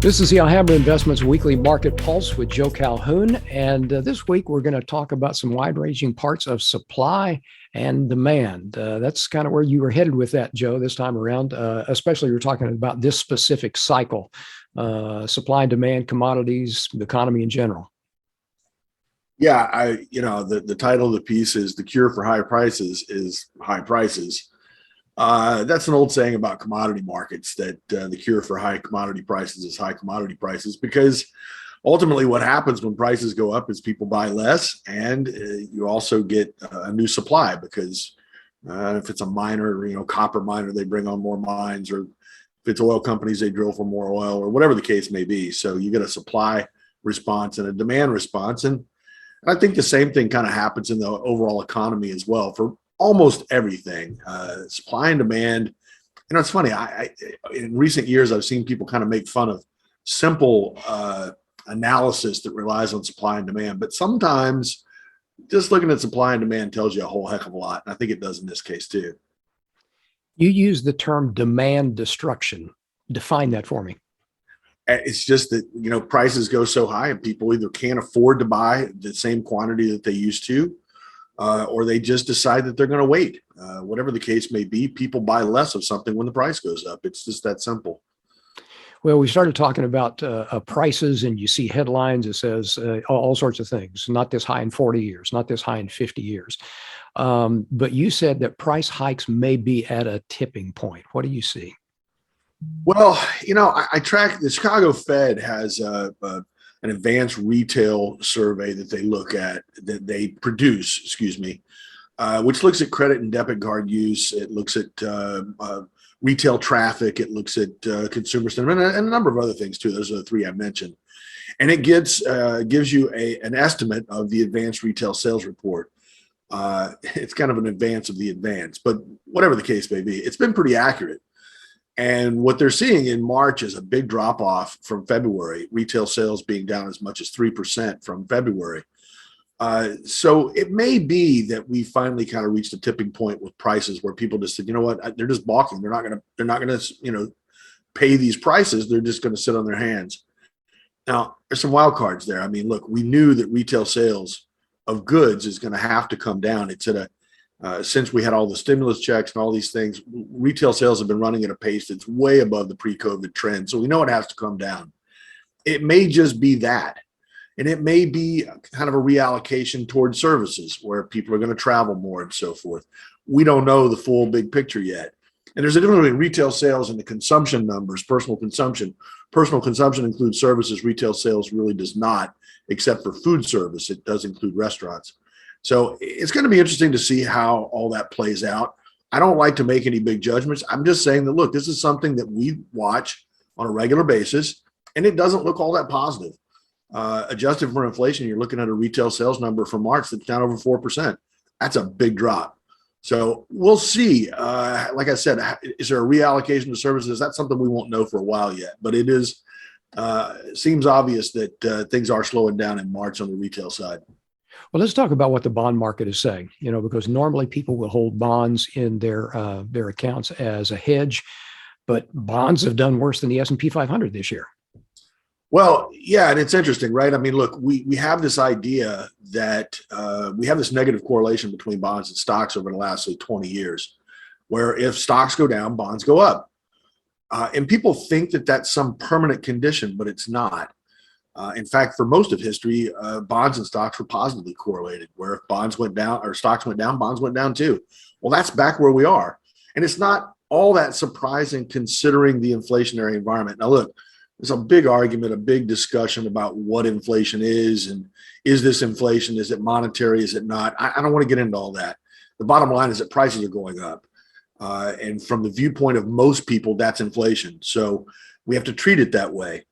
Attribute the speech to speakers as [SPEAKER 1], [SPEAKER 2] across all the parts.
[SPEAKER 1] This is the Alhambra Investments Weekly Market Pulse with Joe Calhoun. And this week, we're going to talk about some wide-ranging parts of supply and demand. That's kind of where you were headed with that, Joe, this time around. Especially you're talking about this specific cycle, supply and demand, commodities, the economy in general.
[SPEAKER 2] Yeah, the title of the piece is "The Cure for High Prices is High Prices." That's an old saying about commodity markets, that the cure for high commodity prices is high commodity prices, because ultimately what happens when prices go up is people buy less, and you also get a new supply, because if it's a miner, copper miner, they bring on more mines, or if it's oil companies, they drill for more oil, or whatever the case may be. So you get a supply response and a demand response. And I think the same thing kind of happens in the overall economy as well for almost everything. Supply and demand. It's funny. I in recent years, I've seen people kind of make fun of simple analysis that relies on supply and demand, but sometimes just looking at supply and demand tells you a whole heck of a lot. And I think it does in this case too.
[SPEAKER 1] You use the term demand destruction. Define that for me.
[SPEAKER 2] It's just that, prices go so high and people either can't afford to buy the same quantity that they used to, or they just decide that they're going to wait. Whatever the case may be, people buy less of something when the price goes up. It's just that simple.
[SPEAKER 1] Well, we started talking about prices, and you see headlines that says all sorts of things. Not this high in 40 years, not this high in 50 years. But you said that price hikes may be at a tipping point. What do you see?
[SPEAKER 2] Well, I track the Chicago Fed has an advanced retail survey that they look at, that they produce, which looks at credit and debit card use. It looks at retail traffic. It looks at consumer sentiment and a number of other things too. Those are the three I mentioned. And it gives you an estimate of the advanced retail sales report. It's kind of an advance of the advance, but whatever the case may be, it's been pretty accurate. And what they're seeing in March is a big drop off from February, retail sales being down as much as 3% from February. So it may be that we finally kind of reached a tipping point with prices where people just said, you know what, they're just balking. They're not going to pay these prices. They're just going to sit on their hands. Now, there's some wild cards there. I mean, look, we knew that retail sales of goods is going to have to come down. It's at since we had all the stimulus checks and all these things, retail sales have been running at a pace that's way above the pre-COVID trend. So we know it has to come down. It may just be that. And it may be kind of a reallocation towards services where people are going to travel more and so forth. We don't know the full big picture yet. And there's a difference between retail sales and the consumption numbers, personal consumption. Personal consumption includes services. Retail sales really does not, except for food service. It does include restaurants. So it's going to be interesting to see how all that plays out. I don't like to make any big judgments. I'm just saying that, look, this is something that we watch on a regular basis, and it doesn't look all that positive. Adjusted for inflation, you're looking at a retail sales number for March that's down over 4%. That's a big drop. So we'll see. Like I said, is there a reallocation of services? That's something we won't know for a while yet, but it seems obvious that things are slowing down in March on the retail side.
[SPEAKER 1] Well, let's talk about what the bond market is saying, because normally people will hold bonds in their accounts as a hedge, but bonds have done worse than the S&P 500 this year.
[SPEAKER 2] Well, yeah, and it's interesting, right? I mean, look, we have this idea that we have this negative correlation between bonds and stocks over the last, say, 20 years, where if stocks go down, bonds go up. And people think that that's some permanent condition, but it's not. In fact, for most of history, bonds and stocks were positively correlated, where if bonds went down or stocks went down, bonds went down too. Well, that's back where we are. And it's not all that surprising considering the inflationary environment. Now, look, there's a big argument, a big discussion about what inflation is, and is this inflation? Is it monetary? Is it not? I don't want to get into all that. The bottom line is that prices are going up. And from the viewpoint of most people, that's inflation. So we have to treat it that way.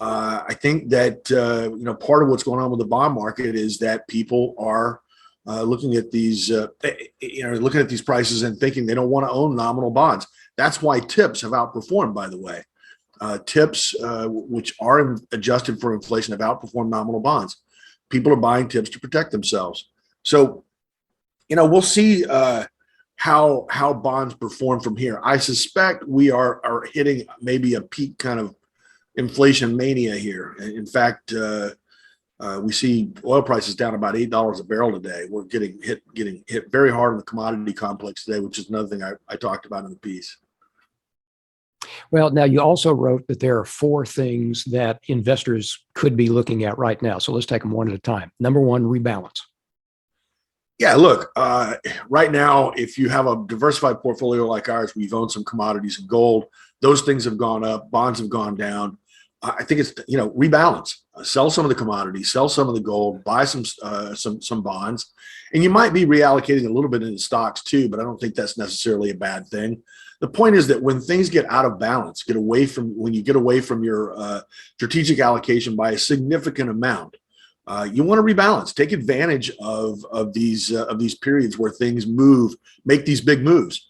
[SPEAKER 2] I think that part of what's going on with the bond market is that people are looking at these prices and thinking they don't want to own nominal bonds. That's why TIPS have outperformed, by the way. TIPS, which are adjusted for inflation, have outperformed nominal bonds. People are buying TIPS to protect themselves. So, we'll see how bonds perform from here. I suspect we are hitting maybe a peak kind of inflation mania here. In fact, we see oil prices down about $8 a barrel today. We're getting hit very hard in the commodity complex today, which is another thing I talked about in the piece.
[SPEAKER 1] Well, now you also wrote that there are four things that investors could be looking at right now. So let's take them one at a time. Number one, rebalance.
[SPEAKER 2] Yeah, look, right now, if you have a diversified portfolio like ours, we've owned some commodities and gold. Those things have gone up, bonds have gone down. I think it's, rebalance. Sell some of the commodities, sell some of the gold, buy some bonds, and you might be reallocating a little bit into stocks too. But I don't think that's necessarily a bad thing. The point is that when things get out of balance, when you get away from your strategic allocation by a significant amount, you want to rebalance. Take advantage of these periods where things make these big moves.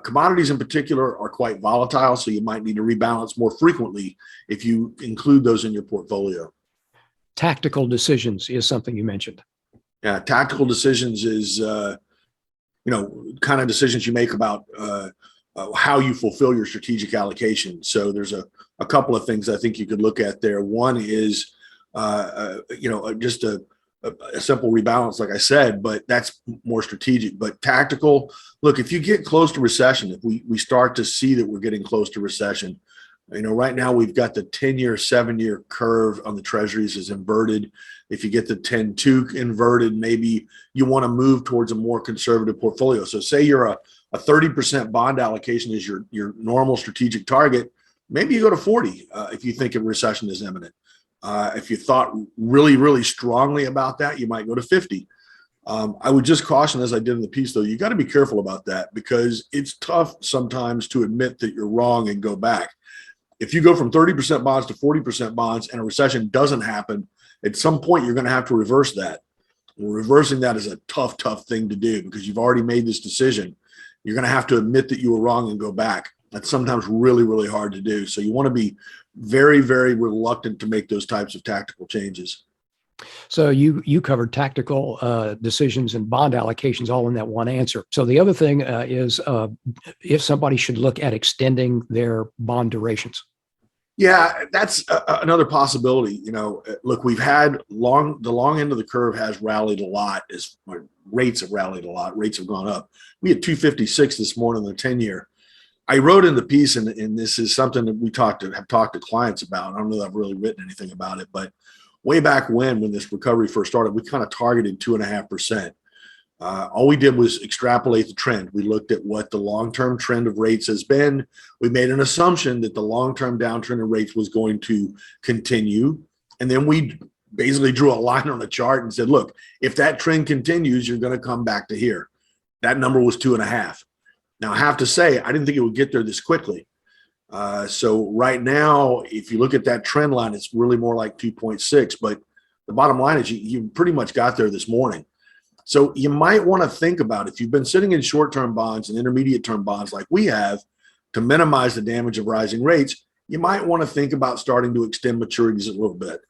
[SPEAKER 2] Commodities in particular are quite volatile, so you might need to rebalance more frequently if you include those in your portfolio.
[SPEAKER 1] Tactical decisions is something you mentioned.
[SPEAKER 2] Yeah, tactical decisions is kind of decisions you make about how you fulfill your strategic allocation. So there's a couple of things I think you could look at there. One is just a simple rebalance, like I said, but that's more strategic. But tactical, look, if you get close to recession, if we start to see that we're getting close to recession, right now we've got the 10-year, 7-year curve on the treasuries is inverted. If you get the 10-2 inverted, maybe you want to move towards a more conservative portfolio. So say you're a 30% bond allocation is your normal strategic target. Maybe you go to 40 if you think a recession is imminent. If you thought really, really strongly about that, you might go to 50. I would just caution, as I did in the piece, though, you got to be careful about that because it's tough sometimes to admit that you're wrong and go back. If you go from 30% bonds to 40% bonds and a recession doesn't happen, at some point you're going to have to reverse that. Well, reversing that is a tough thing to do because you've already made this decision. You're going to have to admit that you were wrong and go back. That's sometimes really, really hard to do. So you want to be very, very reluctant to make those types of tactical changes.
[SPEAKER 1] So you covered tactical decisions and bond allocations all in that one answer. So the other thing is if somebody should look at extending their bond durations.
[SPEAKER 2] Yeah, that's another possibility. Look, we've had the long end of the curve has rallied a lot as rates have rallied a lot. Rates have gone up. We had 256 this morning on the 10-year. I wrote in the piece, and this is something that we have talked to clients about. I don't know that I've really written anything about it, but way back when this recovery first started, we kind of targeted 2.5%. All we did was extrapolate the trend. We looked at what the long-term trend of rates has been. We made an assumption that the long-term downtrend in rates was going to continue. And then we basically drew a line on the chart and said, look, if that trend continues, you're going to come back to here. That number was 2.5. Now, I have to say, I didn't think it would get there this quickly. So right now, if you look at that trend line, it's really more like 2.6. But the bottom line is you pretty much got there this morning. So you might want to think about, if you've been sitting in short-term bonds and intermediate-term bonds like we have to minimize the damage of rising rates, you might want to think about starting to extend maturities a little bit.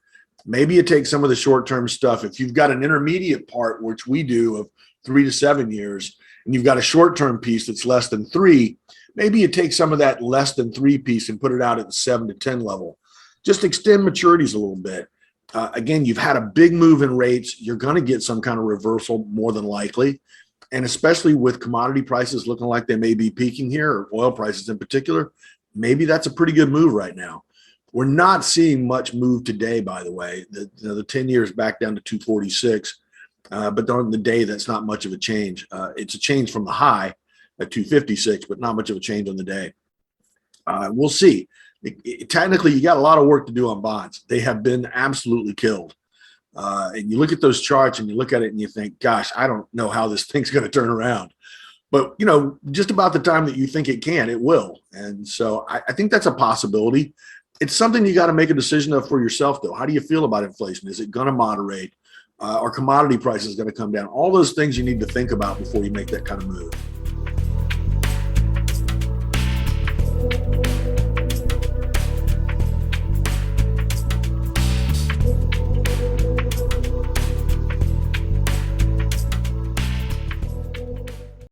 [SPEAKER 2] Maybe you take some of the short-term stuff. If you've got an intermediate part, which we do, of 3 to 7 years, and you've got a short-term piece that's less than 3, maybe you take some of that less than 3 piece and put it out at the 7 to 10 level. Just extend maturities a little bit. Again, you've had a big move in rates. You're going to get some kind of reversal more than likely. And especially with commodity prices looking like they may be peaking here, or oil prices in particular, maybe that's a pretty good move right now. We're not seeing much move today, by the way. The 10 years back down to 246. But on the day, that's not much of a change. It's a change from the high at 256, but not much of a change on the day. We'll see. Technically, you got a lot of work to do on bonds. They have been absolutely killed. And you look at those charts and you look at it and you think, gosh, I don't know how this thing's going to turn around. But, just about the time that you think it can, it will. And so I think that's a possibility. It's something you got to make a decision of for yourself, though. How do you feel about inflation? Is it going to moderate? Are commodity prices going to come down? All those things you need to think about before you make that kind of move.